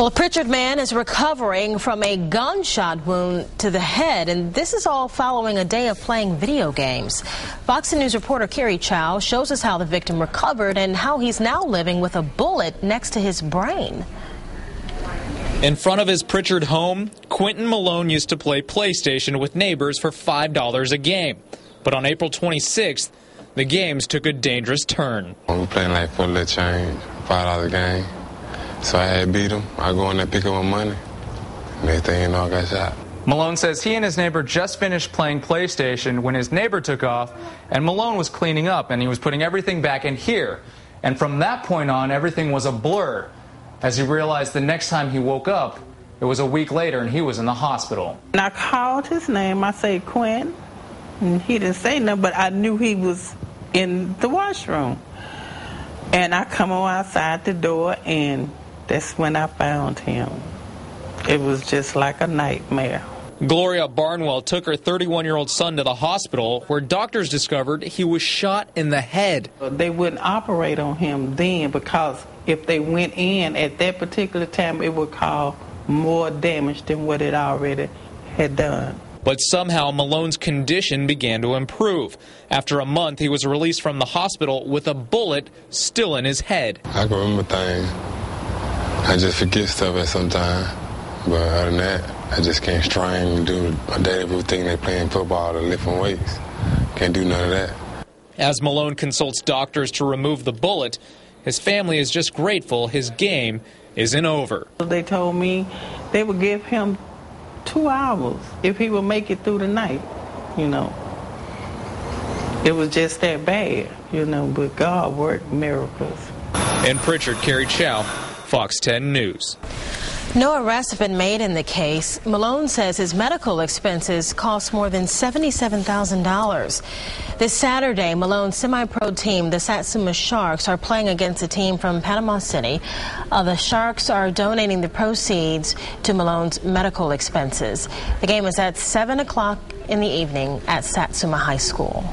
Well, a Prichard man is recovering from a gunshot wound to the head, and this is all following a day of playing video games. Fox News reporter Cary Chow shows us how the victim recovered and how he's now living with a bullet next to his brain. In front of his Prichard home, Quinten Malone used to play PlayStation with neighbors for $5 a game. But on April 26th, the games took a dangerous turn. We playing like for a little change, $5 a game. So I had beat him. I go in there, pick up my money. Next thing you know, I got shot. Malone says he and his neighbor just finished playing PlayStation when his neighbor took off, and Malone was cleaning up, and he was putting everything back in here. And from that point on, everything was a blur, as he realized the next time he woke up, it was a week later, and he was in the hospital. And I called his name. I said, Quinn. And he didn't say nothing, but I knew he was in the washroom. And I come on outside the door, and that's when I found him. It was just like a nightmare. Gloria Barnwell took her 31-year-old son to the hospital, where doctors discovered he was shot in the head. They wouldn't operate on him then, because if they went in at that particular time, it would cause more damage than what it already had done. But somehow Malone's condition began to improve. After a month, he was released from the hospital with a bullet still in his head. I can remember things. I just forget stuff at some time. But other than that, I just can't strain and do a daily routine like playing football or lifting weights. Can't do none of that. As Malone consults doctors to remove the bullet, his family is just grateful his game isn't over. They told me they would give him 2 hours if he would make it through the night, you know. It was just that bad, you know, but God worked miracles. In Prichard, Cary Chow, Fox 10 News. No arrests have been made in the case. Malone says his medical expenses cost more than $77,000. This Saturday, Malone's semi-pro team, the Satsuma Sharks, are playing against a team from Panama City. The Sharks are donating the proceeds to Malone's medical expenses. The game is at 7 o'clock in the evening at Satsuma High School.